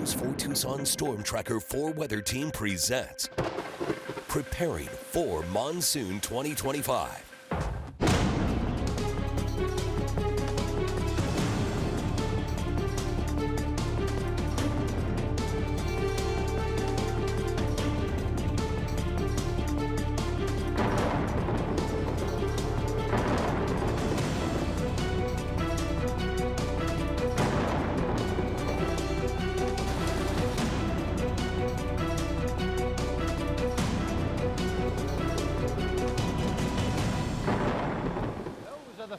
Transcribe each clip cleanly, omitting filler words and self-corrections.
News 4 Tucson StormTracker 4 Weather Team presents Preparing for Monsoon 2025.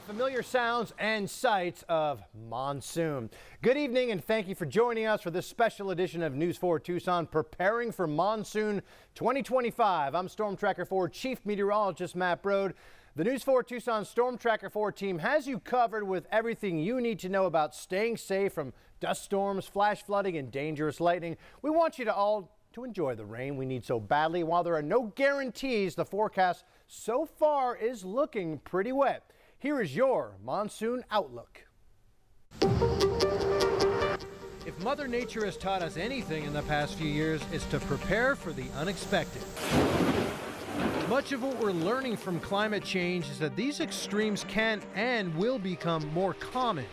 Familiar sounds and sights of monsoon. Good evening and thank you for joining us for this special edition of News 4 Tucson, preparing for monsoon 2025. I'm StormTracker 4 Chief Meteorologist Matt Brode. The News 4 Tucson StormTracker 4 team has you covered with everything you need to know about staying safe from dust storms, flash flooding, and dangerous lightning. We want you to all to enjoy the rain we need so badly. While there are no guarantees, the forecast so far is looking pretty wet. Here is your monsoon outlook. If Mother Nature has taught us anything in the past few years, it's to prepare for the unexpected. Much of what we're learning from climate change is that these extremes can and will become more common.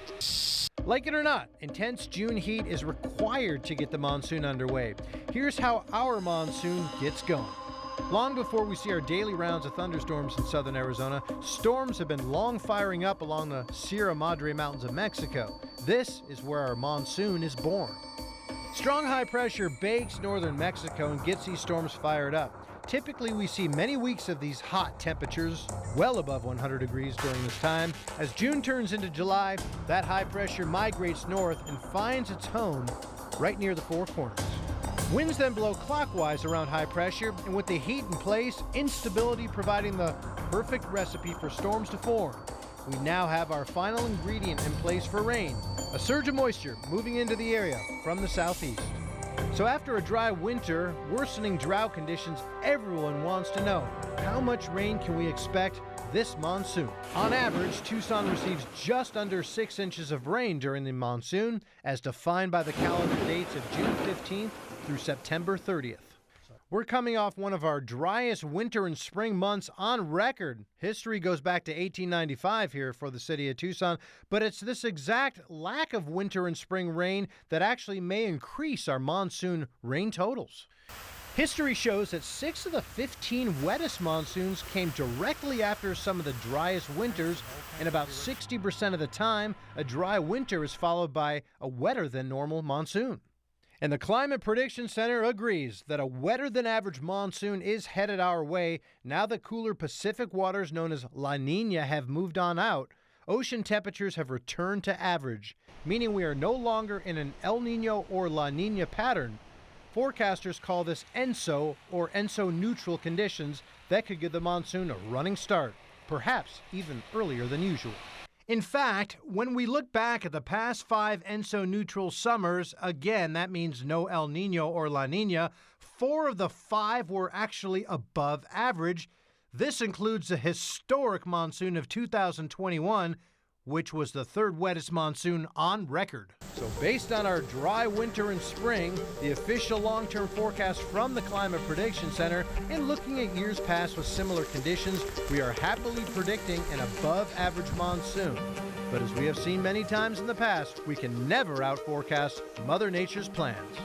Like it or not, intense June heat is required to get the monsoon underway. Here's how our monsoon gets going. Long before we see our daily rounds of thunderstorms in southern Arizona, storms have been long firing up along the Sierra Madre Mountains of Mexico. This is where our monsoon is born. Strong high pressure bakes northern Mexico and gets these storms fired up. Typically, we see many weeks of these hot temperatures, well above 100 degrees during this time. As June turns into July, that high pressure migrates north and finds its home right near the Four Corners. Winds then blow clockwise around high pressure, and with the heat in place, instability providing the perfect recipe for storms to form. We now have our final ingredient in place for rain, a surge of moisture moving into the area from the southeast. So after a dry winter, worsening drought conditions, everyone wants to know, how much rain can we expect this monsoon? On average, Tucson receives just under 6 inches of rain during the monsoon, as defined by the calendar dates of June 15th through September 30th. We're coming off one of our driest winter and spring months on record. History goes back to 1895 here for the city of Tucson, but it's this exact lack of winter and spring rain that actually may increase our monsoon rain totals. History shows that 6 of the 15 wettest monsoons came directly after some of the driest winters, and about 60% of the time, a dry winter is followed by a wetter than normal monsoon. And the Climate Prediction Center agrees that a wetter than average monsoon is headed our way now that cooler Pacific waters known as La Niña have moved on out. Ocean temperatures have returned to average, meaning we are no longer in an El Nino or La Niña pattern. Forecasters call this ENSO or ENSO neutral conditions that could give the monsoon a running start, perhaps even earlier than usual. In fact, when we look back at the past 5 ENSO neutral summers, again, that means no El Nino or La Niña, 4 of the 5 were actually above average. This includes the historic monsoon of 2021, which was the 3rd wettest monsoon on record. So based on our dry winter and spring, the official long-term forecast from the Climate Prediction Center, and looking at years past with similar conditions, we are happily predicting an above-average monsoon. But as we have seen many times in the past, we can never out-forecast Mother Nature's plans.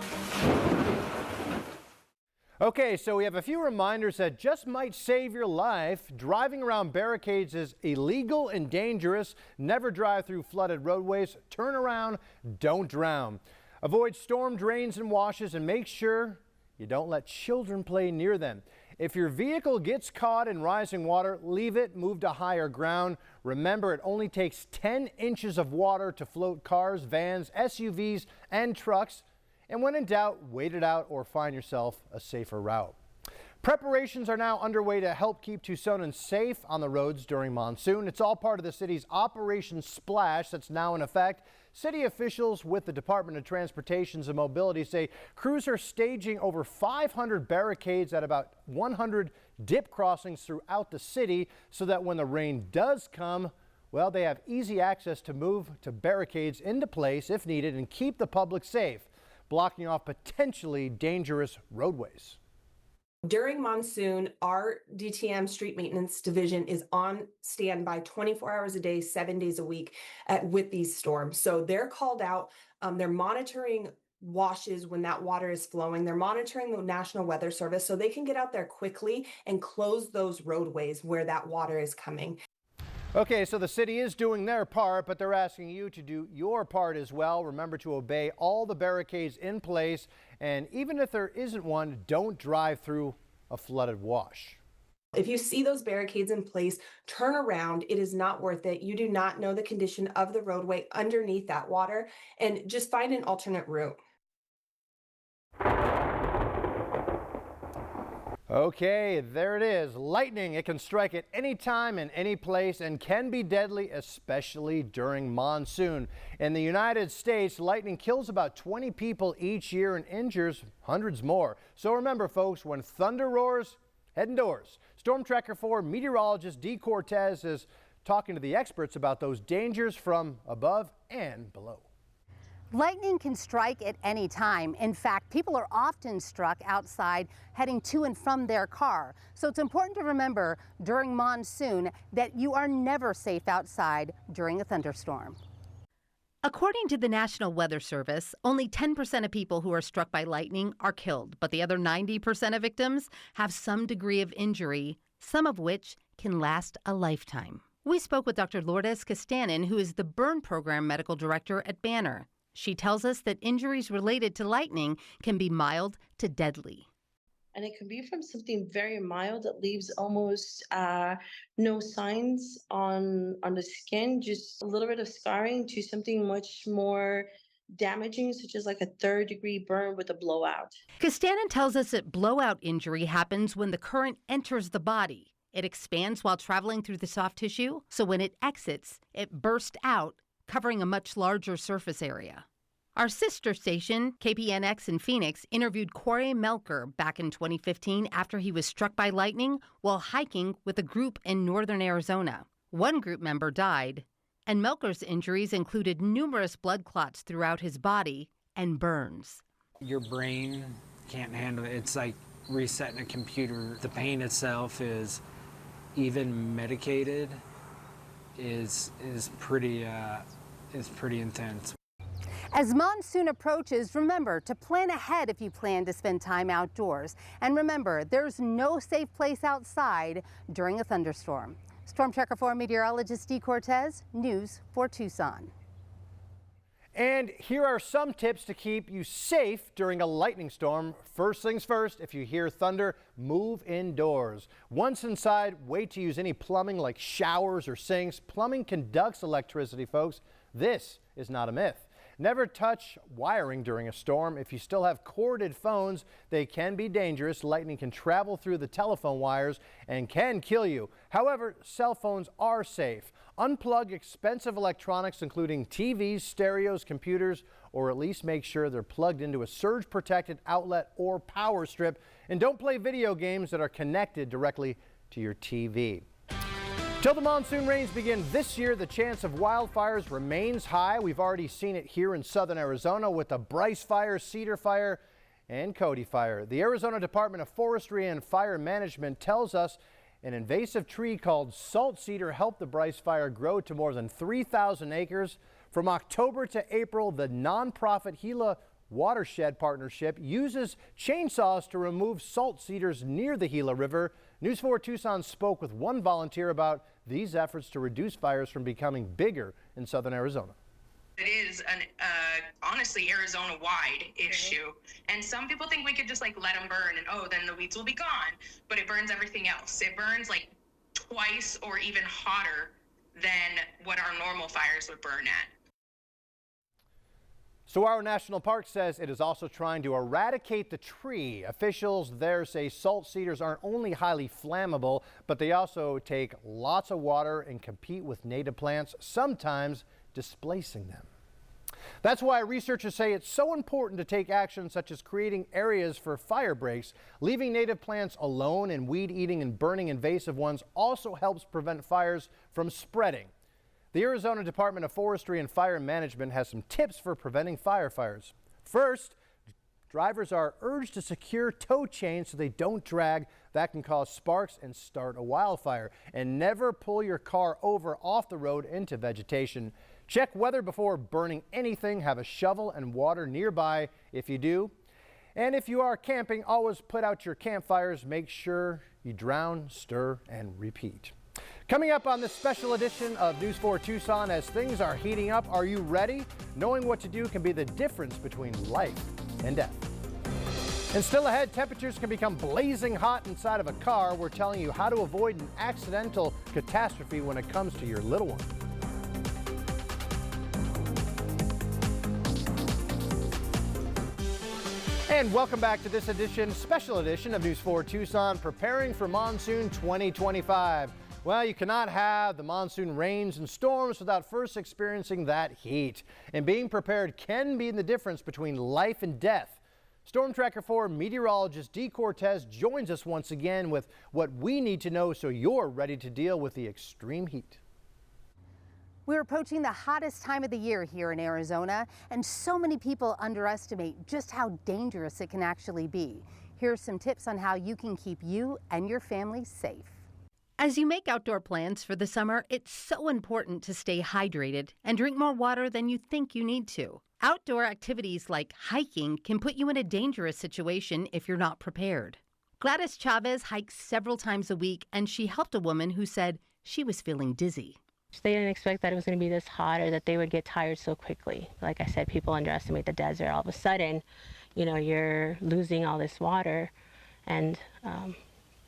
Okay, so we have a few reminders that just might save your life. Driving around barricades is illegal and dangerous. Never drive through flooded roadways. Turn around, don't drown. Avoid storm drains and washes, and make sure you don't let children play near them. If your vehicle gets caught in rising water, leave it, move to higher ground. Remember, it only takes 10 inches of water to float cars, vans, SUVs, and trucks. And when in doubt, wait it out or find yourself a safer route. Preparations are now underway to help keep Tucsonans safe on the roads during monsoon. It's all part of the city's Operation Splash that's now in effect. City officials with the Department of Transportation and Mobility say crews are staging over 500 barricades at about 100 dip crossings throughout the city so that when the rain does come, well, they have easy access to move to barricades into place if needed and keep the public safe. blocking off potentially dangerous roadways. During monsoon, our DTM street maintenance division is on standby 24 hours a day, 7 days a week with these storms. So they're called out. They're monitoring washes when that water is flowing. They're monitoring the National Weather Service so they can get out there quickly and close those roadways where that water is coming. Okay, so the city is doing their part, but they're asking you to do your part as well. Remember to obey all the barricades in place, and even if there isn't one, don't drive through a flooded wash. If you see those barricades in place, turn around. It is not worth it. You do not know the condition of the roadway underneath that water, and just find an alternate route. Okay, there it is. Lightning, it can strike at any time and any place and can be deadly, especially during monsoon. In the United States, lightning kills about 20 people each year and injures hundreds more. So remember, folks, when thunder roars, head indoors. StormTracker 4 meteorologist Dee Cortez is talking to the experts about those dangers from above and below. Lightning can strike at any time. In fact, people are often struck outside heading to and from their car. So it's important to remember during monsoon that you are never safe outside during a thunderstorm. According to the National Weather Service, only 10% of people who are struck by lightning are killed, but the other 90% of victims have some degree of injury, some of which can last a lifetime. We spoke with Dr. Lourdes Castanin, who is the burn program medical director at Banner. She tells us that injuries related to lightning can be mild to deadly. And it can be from something very mild that leaves almost no signs on the skin, just a little bit of scarring, to something much more damaging, such as like a third-degree burn with a blowout. Castanin tells us that blowout injury happens when the current enters the body. It expands while traveling through the soft tissue, so when it exits, it bursts out, covering a much larger surface area. Our sister station, KPNX in Phoenix, interviewed Corey Melker back in 2015 after he was struck by lightning while hiking with a group in northern Arizona. One group member died, and Melker's injuries included numerous blood clots throughout his body and burns. Your brain can't handle it. It's like resetting a computer. The pain itself is, even medicated, is pretty intense. As monsoon approaches, remember to plan ahead if you plan to spend time outdoors. And remember, there's no safe place outside during a thunderstorm. StormTracker 4 meteorologist Dee Cortez, News 4 Tucson. And here are some tips to keep you safe during a lightning storm. First things first, if you hear thunder, move indoors. Once inside, wait to use any plumbing like showers or sinks. Plumbing conducts electricity, folks. This is not a myth. Never touch wiring during a storm. If you still have corded phones, they can be dangerous. Lightning can travel through the telephone wires and can kill you. However, cell phones are safe. Unplug expensive electronics, including TVs, stereos, computers, or at least make sure they're plugged into a surge-protected outlet or power strip. And don't play video games that are connected directly to your TV. Till the monsoon rains begin this year, the chance of wildfires remains high. We've already seen it here in southern Arizona with the Bryce Fire, Cedar Fire, and Cody Fire. The Arizona Department of Forestry and Fire Management tells us an invasive tree called salt cedar helped the Bryce Fire grow to more than 3,000 acres. From October to April, the nonprofit Gila Watershed Partnership uses chainsaws to remove salt cedars near the Gila River. News 4 Tucson spoke with one volunteer about these efforts to reduce fires from becoming bigger in southern Arizona. It is an honestly Arizona-wide issue, and some people think we could just like let them burn and then the weeds will be gone, but it burns everything else. It burns like twice or even hotter than what our normal fires would burn at. Saguaro National Park says it is also trying to eradicate the tree. Officials there say salt cedars aren't only highly flammable, but they also take lots of water and compete with native plants, sometimes displacing them. That's why researchers say it's so important to take action such as creating areas for fire breaks. Leaving native plants alone and weed eating and burning invasive ones also helps prevent fires from spreading. The Arizona Department of Forestry and Fire Management has some tips for preventing fires. First, drivers are urged to secure tow chains so they don't drag. That can cause sparks and start a wildfire. And never pull your car over off the road into vegetation. Check weather before burning anything. Have a shovel and water nearby if you do. And if you are camping, always put out your campfires. Make sure you drown, stir, and repeat. Coming up on this special edition of News 4 Tucson, as things are heating up, are you ready? Knowing what to do can be the difference between life and death. And still ahead, temperatures can become blazing hot inside of a car. We're telling you how to avoid an accidental catastrophe when it comes to your little one. And welcome back to this special edition of News 4 Tucson, preparing for Monsoon 2025. Well, you cannot have the monsoon rains and storms without first experiencing that heat. And being prepared can be the difference between life and death. StormTracker 4 meteorologist Dee Cortez joins us once again with what we need to know so you're ready to deal with the extreme heat. We're approaching the hottest time of the year here in Arizona, and so many people underestimate just how dangerous it can actually be. Here are some tips on how you can keep you and your family safe. As you make outdoor plans for the summer, it's so important to stay hydrated and drink more water than you think you need to. Outdoor activities like hiking can put you in a dangerous situation if you're not prepared. Gladys Chavez hikes several times a week, and she helped a woman who said she was feeling dizzy. They didn't expect that it was going to be this hot or that they would get tired so quickly. Like I said, people underestimate the desert. All of a sudden, you're losing all this water and,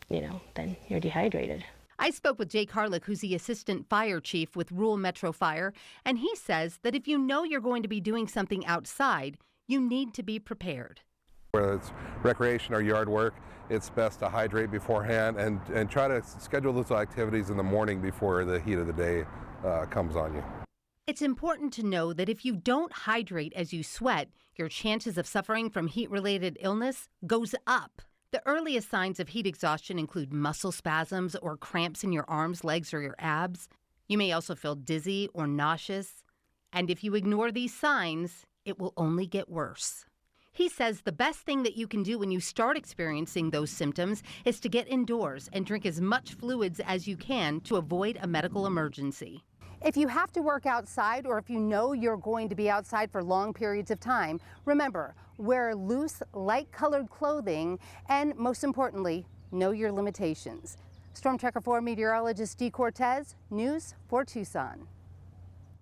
then you're dehydrated. I spoke with Jay Carlick, who's the assistant fire chief with Rural Metro Fire, and he says that if you know you're going to be doing something outside, you need to be prepared. Whether it's recreation or yard work, it's best to hydrate beforehand and try to schedule those activities in the morning before the heat of the day comes on you. It's important to know that if you don't hydrate as you sweat, your chances of suffering from heat-related illness goes up. The earliest signs of heat exhaustion include muscle spasms or cramps in your arms, legs, or your abs. You may also feel dizzy or nauseous. And if you ignore these signs, it will only get worse. He says the best thing that you can do when you start experiencing those symptoms is to get indoors and drink as much fluids as you can to avoid a medical emergency. If you have to work outside, or if you know you're going to be outside for long periods of time, remember, wear loose, light-colored clothing, and most importantly, know your limitations. StormTracker 4 meteorologist Dee Cortez, News 4 Tucson.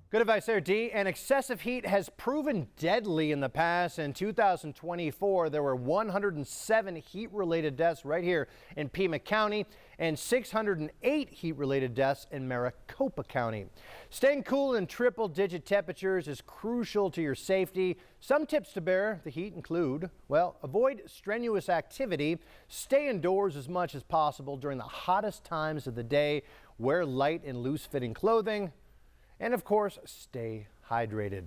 Good advice there, Dee. And excessive heat has proven deadly in the past. In 2024, there were 107 heat-related deaths right here in Pima County and 608 heat-related deaths in Maricopa County. Staying cool in triple-digit temperatures is crucial to your safety. Some tips to bear the heat include, well, avoid strenuous activity, stay indoors as much as possible during the hottest times of the day, wear light and loose-fitting clothing, and of course, stay hydrated.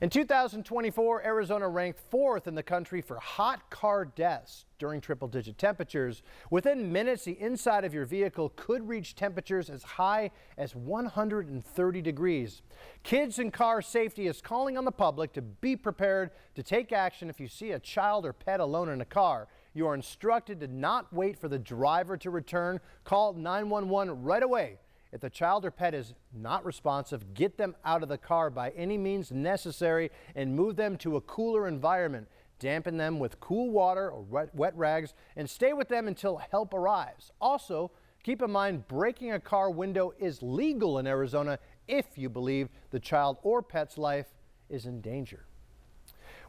In 2024, Arizona ranked 4th in the country for hot car deaths during triple-digit temperatures. Within minutes, the inside of your vehicle could reach temperatures as high as 130 degrees. Kids and Car Safety is calling on the public to be prepared to take action if you see a child or pet alone in a car. You are instructed to not wait for the driver to return. Call 911 right away. If the child or pet is not responsive, get them out of the car by any means necessary and move them to a cooler environment. Dampen them with cool water or wet rags and stay with them until help arrives. Also, keep in mind breaking a car window is legal in Arizona if you believe the child or pet's life is in danger.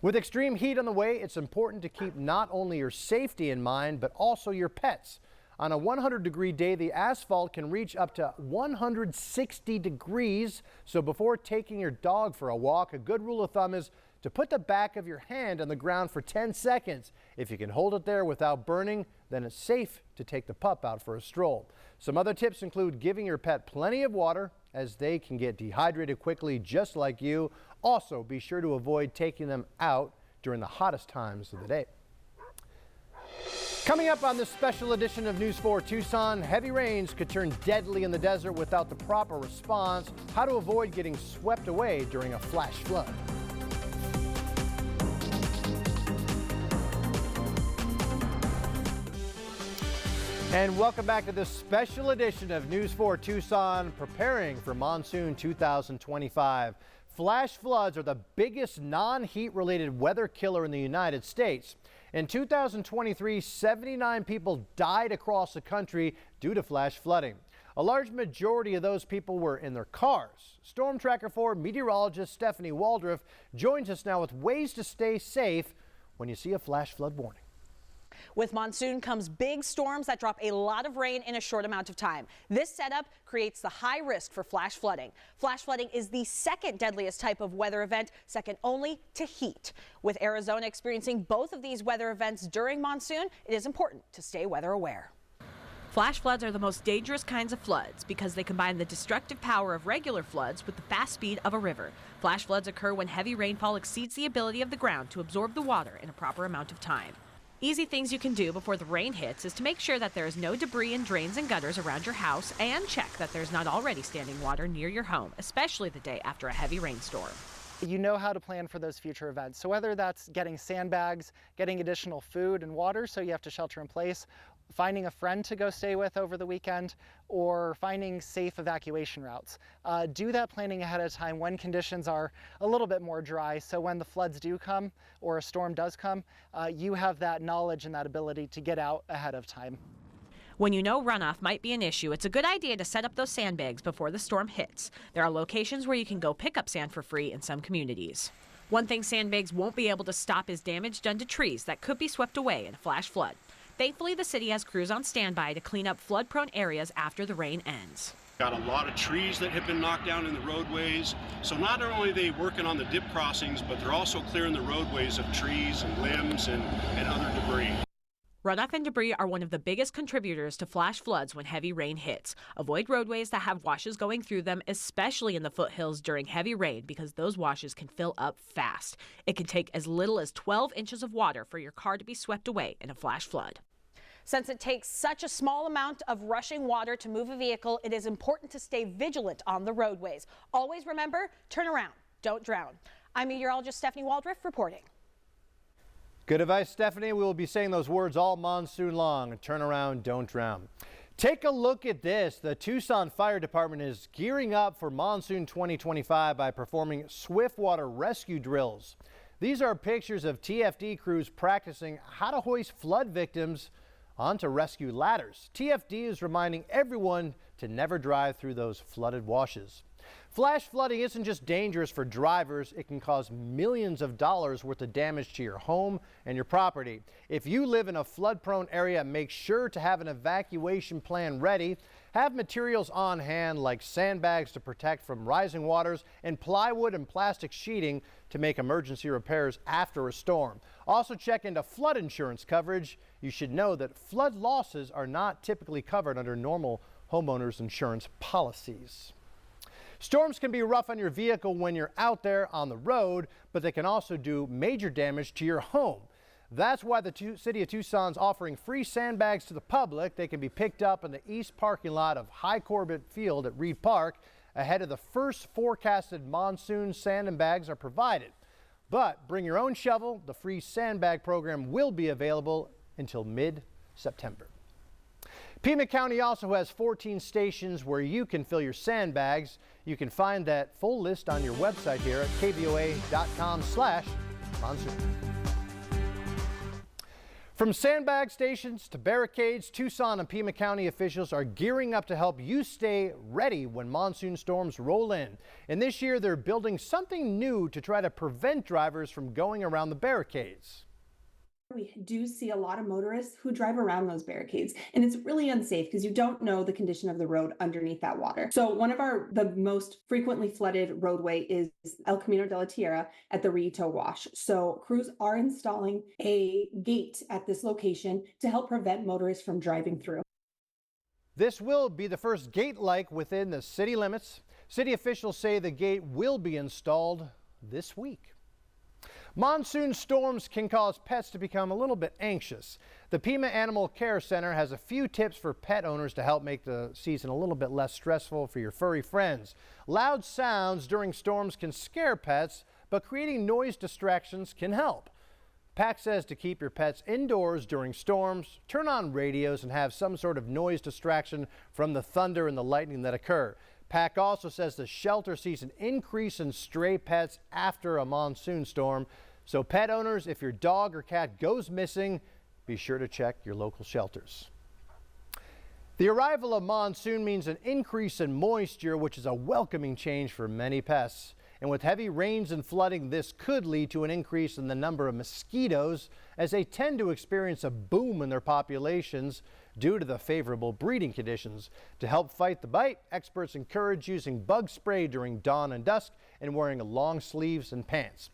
With extreme heat on the way, it's important to keep not only your safety in mind, but also your pets. On a 100-degree day, the asphalt can reach up to 160 degrees. So before taking your dog for a walk, a good rule of thumb is to put the back of your hand on the ground for 10 seconds. If you can hold it there without burning, then it's safe to take the pup out for a stroll. Some other tips include giving your pet plenty of water, as they can get dehydrated quickly just like you. Also, be sure to avoid taking them out during the hottest times of the day. Coming up on this special edition of News 4 Tucson, heavy rains could turn deadly in the desert without the proper response. How to avoid getting swept away during a flash flood. And welcome back to this special edition of News 4 Tucson, preparing for Monsoon 2025. Flash floods are the biggest non-heat related weather killer in the United States. In 2023, 79 people died across the country due to flash flooding. A large majority of those people were in their cars. StormTracker 4 meteorologist Stephanie Waldrop joins us now with ways to stay safe when you see a flash flood warning. With monsoon comes big storms that drop a lot of rain in a short amount of time. This setup creates the high risk for flash flooding. Flash flooding is the second deadliest type of weather event, second only to heat. With Arizona experiencing both of these weather events during monsoon, it is important to stay weather aware. Flash floods are the most dangerous kinds of floods because they combine the destructive power of regular floods with the fast speed of a river. Flash floods occur when heavy rainfall exceeds the ability of the ground to absorb the water in a proper amount of time. Easy things you can do before the rain hits is to make sure that there is no debris in drains and gutters around your house and check that there's not already standing water near your home, especially the day after a heavy rainstorm. You know how to plan for those future events. So whether that's getting sandbags, getting additional food and water so you have to shelter in place, finding a friend to go stay with over the weekend, or finding safe evacuation routes. Do that planning ahead of time when conditions are a little bit more dry, so when the floods do come or a storm does come, you have that knowledge and that ability to get out ahead of time. When you know runoff might be an issue, it's a good idea to set up those sandbags before the storm hits. There are locations where you can go pick up sand for free in some communities. One thing sandbags won't be able to stop is damage done to trees that could be swept away in a flash flood. Thankfully, the city has crews on standby to clean up flood-prone areas after the rain ends. Got a lot of trees that have been knocked down in the roadways. So not only are they working on the dip crossings, but they're also clearing the roadways of trees and limbs and other debris. Runoff and debris are one of the biggest contributors to flash floods when heavy rain hits. Avoid roadways that have washes going through them, especially in the foothills during heavy rain, because those washes can fill up fast. It can take as little as 12 inches of water for your car to be swept away in a flash flood. Since it takes such a small amount of rushing water to move a vehicle, it is important to stay vigilant on the roadways. Always remember, turn around, don't drown. I'm meteorologist Stephanie Waldrop reporting. Good advice, Stephanie. We will be saying those words all monsoon long. Turn around, don't drown. Take a look at this. The Tucson Fire Department is gearing up for Monsoon 2025 by performing swiftwater rescue drills. These are pictures of TFD crews practicing how to hoist flood victims onto rescue ladders. TFD is reminding everyone to never drive through those flooded washes. Flash flooding isn't just dangerous for drivers, it can cause millions of dollars worth of damage to your home and your property. If you live in a flood-prone area, make sure to have an evacuation plan ready. Have materials on hand like sandbags to protect from rising waters and plywood and plastic sheeting to make emergency repairs after a storm. Also check into flood insurance coverage. You should know that flood losses are not typically covered under normal homeowners insurance policies. Storms can be rough on your vehicle when you're out there on the road, but they can also do major damage to your home. That's why the City of Tucson's offering free sandbags to the public. They can be picked up in the east parking lot of High Corbett Field at Reed Park. Ahead of the first forecasted monsoon, sand and bags are provided. But bring your own shovel. The free sandbag program will be available until mid-September. Pima County also has 14 stations where you can fill your sandbags. You can find that full list on your website here at KVOA.com/monsoon. From sandbag stations to barricades, Tucson and Pima County officials are gearing up to help you stay ready when monsoon storms roll in. And this year they're building something new to try to prevent drivers from going around the barricades. We do see a lot of motorists who drive around those barricades, and it's really unsafe because you don't know the condition of the road underneath that water. So one of the most frequently flooded roadway is El Camino de la Tierra at the Rito Wash. So crews are installing a gate at this location to help prevent motorists from driving through. This will be the first gate-like within the city limits. City officials say the gate will be installed this week. Monsoon storms can cause pets to become a little bit anxious. The Pima Animal Care Center has a few tips for pet owners to help make the season a little bit less stressful for your furry friends. Loud sounds during storms can scare pets, but creating noise distractions can help. PAC says to keep your pets indoors during storms, turn on radios and have some sort of noise distraction from the thunder and the lightning that occur. PAC also says the shelter sees an increase in stray pets after a monsoon storm. So pet owners, if your dog or cat goes missing, be sure to check your local shelters. The arrival of monsoon means an increase in moisture, which is a welcoming change for many pests. And with heavy rains and flooding, this could lead to an increase in the number of mosquitoes, as they tend to experience a boom in their populations due to the favorable breeding conditions. To help fight the bite, experts encourage using bug spray during dawn and dusk and wearing long sleeves and pants.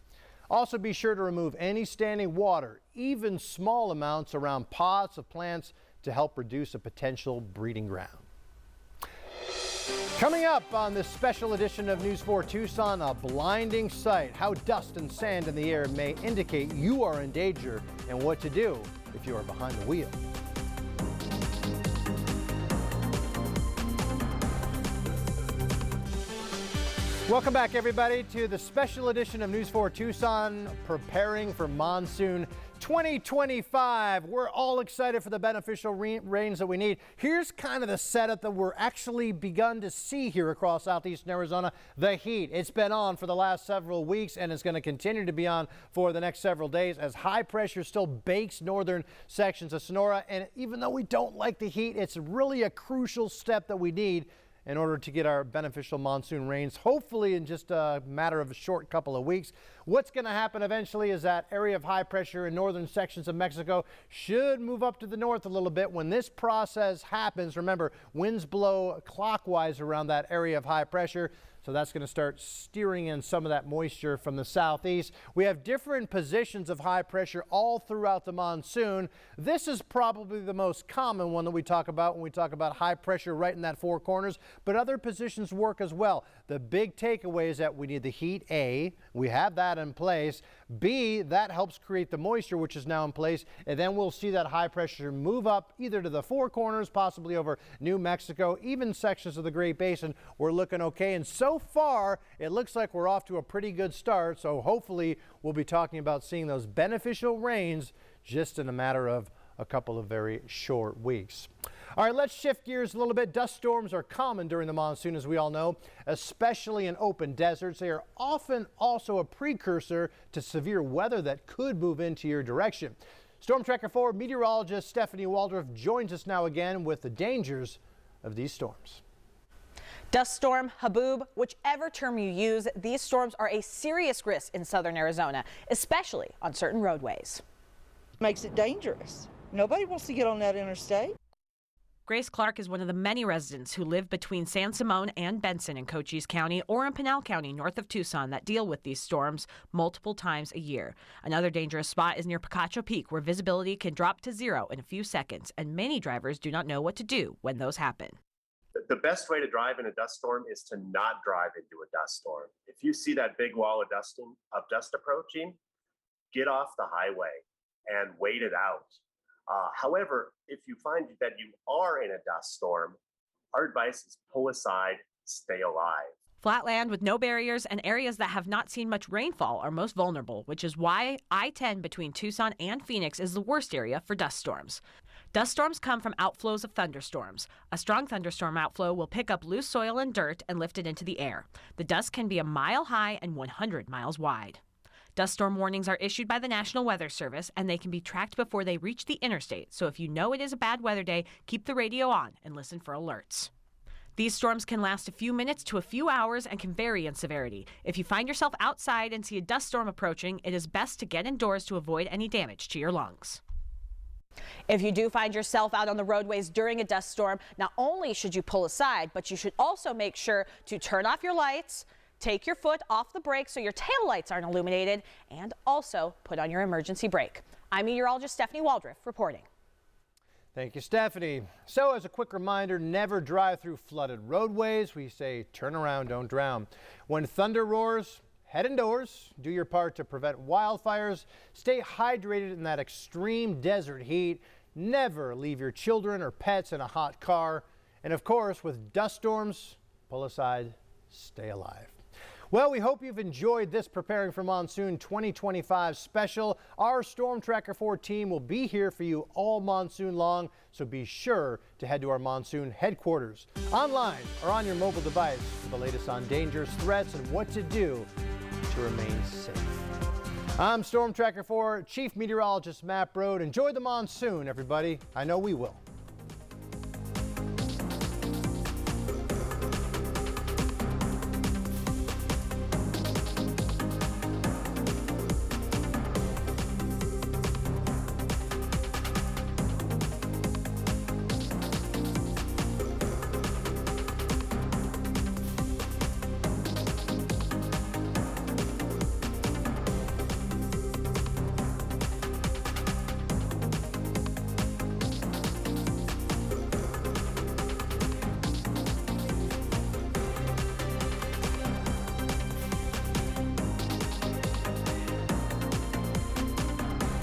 Also, be sure to remove any standing water, even small amounts, around pots of plants to help reduce a potential breeding ground. Coming up on this special edition of News 4 Tucson, a blinding sight, how dust and sand in the air may indicate you are in danger, and what to do if you are behind the wheel. Welcome back, everybody, to the special edition of News 4 Tucson, preparing for monsoon 2025. We're all excited for the beneficial rains that we need. Here's kind of the setup that we're actually begun to see here across southeastern Arizona. The heat, it's been on for the last several weeks, and it's going to continue to be on for the next several days as high pressure still bakes northern sections of Sonora. And even though we don't like the heat, it's really a crucial step that we need in order to get our beneficial monsoon rains, hopefully in just a matter of a short couple of weeks. What's going to happen eventually is that area of high pressure in northern sections of Mexico should move up to the north a little bit. When this process happens, remember, winds blow clockwise around that area of high pressure. So that's going to start steering in some of that moisture from the southeast. We have different positions of high pressure all throughout the monsoon. This is probably the most common one that we talk about when we talk about high pressure right in that four corners, but other positions work as well. The big takeaway is that we need the heat, A, we have that in place. B, that helps create the moisture, which is now in place, and then we'll see that high pressure move up either to the four corners, possibly over New Mexico, even sections of the Great Basin. We're looking okay, and so far it looks like we're off to a pretty good start, so hopefully we'll be talking about seeing those beneficial rains just in a matter of a couple of very short weeks. All right, let's shift gears a little bit. Dust storms are common during the monsoon, as we all know, especially in open deserts. They are often also a precursor to severe weather that could move into your direction. StormTracker 4 meteorologist Stephanie Waldrop joins us now again with the dangers of these storms. Dust storm, haboob, whichever term you use, these storms are a serious risk in southern Arizona, especially on certain roadways. Makes it dangerous. Nobody wants to get on that interstate. Grace Clark is one of the many residents who live between San Simon and Benson in Cochise County or in Pinal County north of Tucson that deal with these storms multiple times a year. Another dangerous spot is near Picacho Peak, where visibility can drop to zero in a few seconds, and many drivers do not know what to do when those happen. The best way to drive in a dust storm is to not drive into a dust storm. If you see that big wall of dust approaching, get off the highway and wait it out. However, if you find that you are in a dust storm, our advice is pull aside, stay alive. Flat land with no barriers and areas that have not seen much rainfall are most vulnerable, which is why I-10 between Tucson and Phoenix is the worst area for dust storms. Dust storms come from outflows of thunderstorms. A strong thunderstorm outflow will pick up loose soil and dirt and lift it into the air. The dust can be a mile high and 100 miles wide. Dust storm warnings are issued by the National Weather Service, and they can be tracked before they reach the interstate. So if you know it is a bad weather day, keep the radio on and listen for alerts. These storms can last a few minutes to a few hours and can vary in severity. If you find yourself outside and see a dust storm approaching, it is best to get indoors to avoid any damage to your lungs. If you do find yourself out on the roadways during a dust storm, not only should you pull aside, but you should also make sure to turn off your lights, take your foot off the brake so your taillights aren't illuminated, and also put on your emergency brake. I'm meteorologist Stephanie Waldrop reporting. Thank you, Stephanie. So as a quick reminder, never drive through flooded roadways. We say turn around, don't drown. When thunder roars, head indoors. Do your part to prevent wildfires. Stay hydrated in that extreme desert heat. Never leave your children or pets in a hot car. And of course, with dust storms, pull aside, stay alive. Well, we hope you've enjoyed this Preparing for Monsoon 2025 special. Our StormTracker 4 team will be here for you all monsoon long, so be sure to head to our monsoon headquarters, online or on your mobile device for the latest on dangers, threats, and what to do to remain safe. I'm StormTracker 4 Chief Meteorologist Matt Brode. Enjoy the monsoon, everybody. I know we will.